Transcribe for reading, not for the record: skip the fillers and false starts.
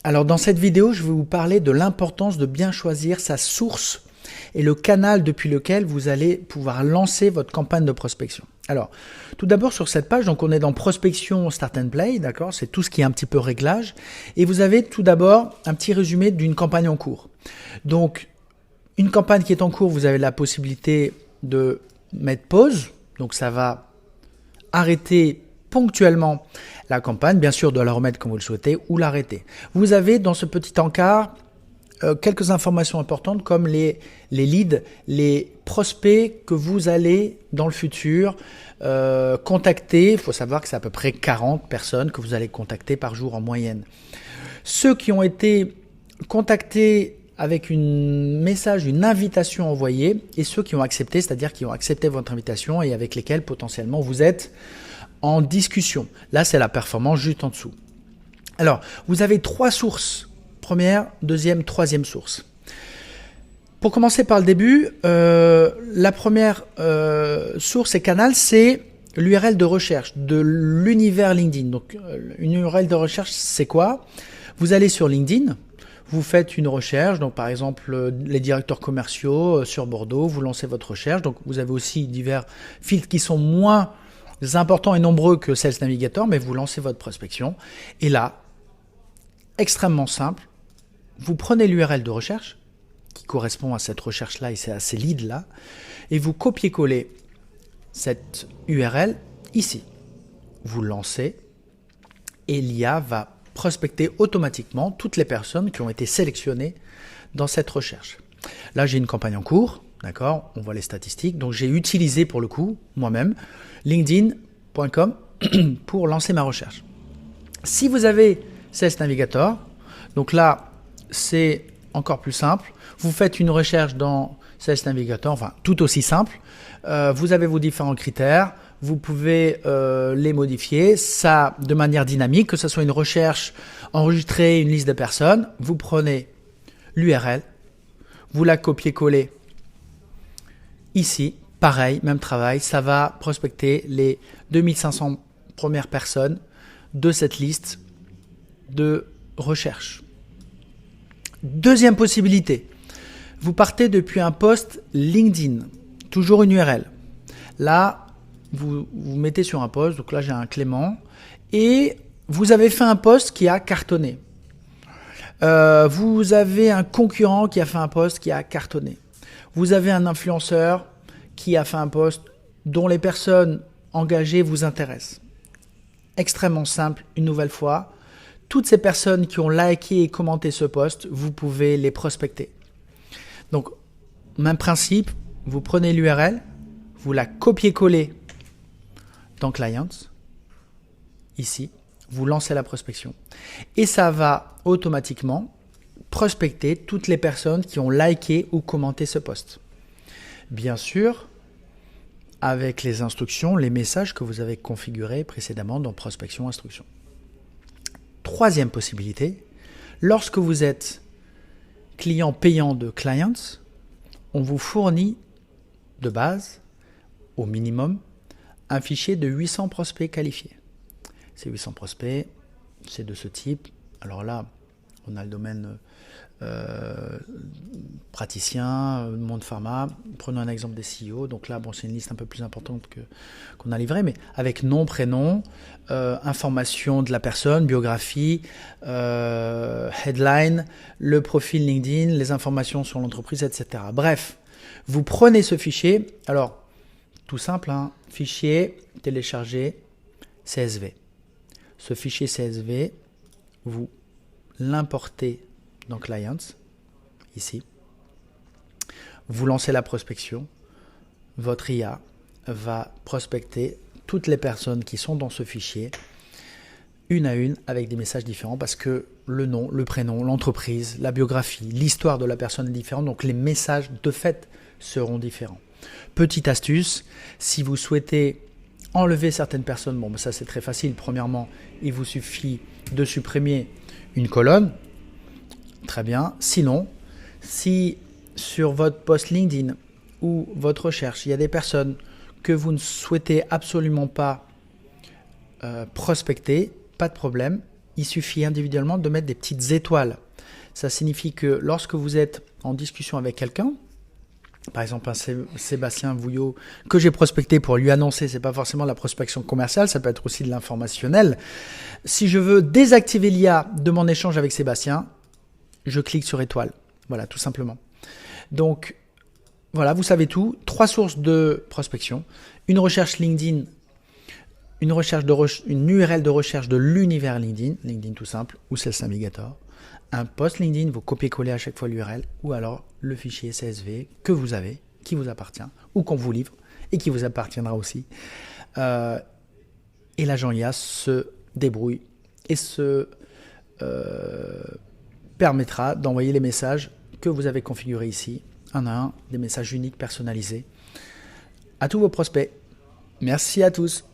Alors dans cette vidéo, je vais vous parler de l'importance de bien choisir sa source et le canal depuis lequel vous allez pouvoir lancer votre campagne de prospection. Alors, tout d'abord sur cette page, donc on est dans prospection Start and Play, d'accord, c'est tout ce qui est un petit peu réglage. Et vous avez tout d'abord un petit résumé d'une campagne en cours. Donc, une campagne qui est en cours, vous avez la possibilité de mettre pause, donc ça va arrêter ponctuellement la campagne, bien sûr de la remettre comme vous le souhaitez ou l'arrêter. Vous avez dans ce petit encart quelques informations importantes comme les leads, les prospects que vous allez dans le futur contacter. Il faut savoir que c'est à peu près 40 personnes que vous allez contacter par jour en moyenne. Ceux qui ont été contactés avec une message, une invitation envoyée et ceux qui ont accepté, c'est-à-dire qui ont accepté votre invitation et avec lesquels potentiellement vous êtes en discussion. Là, c'est la performance juste en dessous. Alors, vous avez trois sources. Première, deuxième, troisième source. Pour commencer par le début, la première source et canal, c'est l'URL de recherche de l'univers LinkedIn. Donc, une URL de recherche, c'est quoi? Vous allez sur LinkedIn, vous faites une recherche, donc par exemple les directeurs commerciaux sur Bordeaux, vous lancez votre recherche. Donc, vous avez aussi divers filtres qui sont moins importants et nombreux que Sales Navigator, mais vous lancez votre prospection. Et là, extrêmement simple, vous prenez l'URL de recherche qui correspond à cette recherche-là et à ces leads-là, et vous copiez-collez cette URL ici. Vous lancez et l'IA va prospecter automatiquement toutes les personnes qui ont été sélectionnées dans cette recherche. Là, j'ai une campagne en cours, d'accord, on voit les statistiques. Donc, j'ai utilisé pour le coup, moi-même, linkedin.com pour lancer ma recherche. Si vous avez Sales Navigator, donc là, c'est encore plus simple. Vous faites une recherche dans Sales Navigator, enfin tout aussi simple. Vous avez vos différents critères. Vous pouvez les modifier, ça de manière dynamique, que ce soit une recherche enregistrée, une liste de personnes. Vous prenez l'URL, vous la copiez-collez ici. Pareil, même travail, ça va prospecter les 2500 premières personnes de cette liste de recherche. Deuxième possibilité, vous partez depuis un post LinkedIn, toujours une URL. Là, vous mettez sur un post, donc là j'ai un Clément, et vous avez fait un post qui a cartonné. Vous avez un concurrent qui a fait un post qui a cartonné. Vous avez un influenceur qui a fait un post dont les personnes engagées vous intéressent. Extrêmement simple, une nouvelle fois. Toutes ces personnes qui ont liké et commenté ce post, vous pouvez les prospecter. Donc, même principe, vous prenez l'URL, vous la copiez-collez dans Clients, ici, vous lancez la prospection. Et ça va automatiquement prospecter toutes les personnes qui ont liké ou commenté ce post. Bien sûr, avec les instructions, les messages que vous avez configurés précédemment dans Prospection Instruction. Troisième possibilité, lorsque vous êtes client payant de Clients, on vous fournit de base, au minimum, un fichier de 800 prospects qualifiés. Ces 800 prospects, c'est de ce type. Alors là, on a le domaine praticien, monde pharma. Prenons un exemple des CEO. Donc là, bon, c'est une liste un peu plus importante qu'on a livrée, mais avec nom, prénom, information de la personne, biographie, headline, le profil LinkedIn, les informations sur l'entreprise, etc. Bref, vous prenez ce fichier. Alors, tout simple, hein, fichier téléchargé CSV. Ce fichier CSV, vous l'importez dans Clients, ici. Vous lancez la prospection. Votre IA va prospecter toutes les personnes qui sont dans ce fichier, une à une, avec des messages différents, parce que le nom, le prénom, l'entreprise, la biographie, l'histoire de la personne est différente, donc les messages de fait seront différents. Petite astuce, si vous souhaitez enlever certaines personnes, bon, ça c'est très facile. Premièrement, il vous suffit de supprimer une colonne. Très bien. Sinon, si sur votre post LinkedIn ou votre recherche, il y a des personnes que vous ne souhaitez absolument pas prospecter, pas de problème. il suffit individuellement de mettre des petites étoiles. Ça signifie que lorsque vous êtes en discussion avec quelqu'un, par exemple un Sébastien Vouillot que j'ai prospecté pour lui annoncer, c'est pas forcément la prospection commerciale, ça peut être aussi de l'informationnel. Si je veux désactiver l'IA de mon échange avec Sébastien, je clique sur étoile. Voilà, tout simplement. Donc, voilà, vous savez tout. 3 sources de prospection, une recherche LinkedIn, une URL de recherche de l'univers LinkedIn, LinkedIn tout simple, ou Sales Navigator, un post LinkedIn, vous copiez-collez à chaque fois l'URL, ou alors le fichier CSV que vous avez, qui vous appartient, ou qu'on vous livre, et qui vous appartiendra aussi. Et l'agent IA se débrouille et se permettra d'envoyer les messages que vous avez configurés ici, un à un, des messages uniques personnalisés à tous vos prospects. Merci à tous.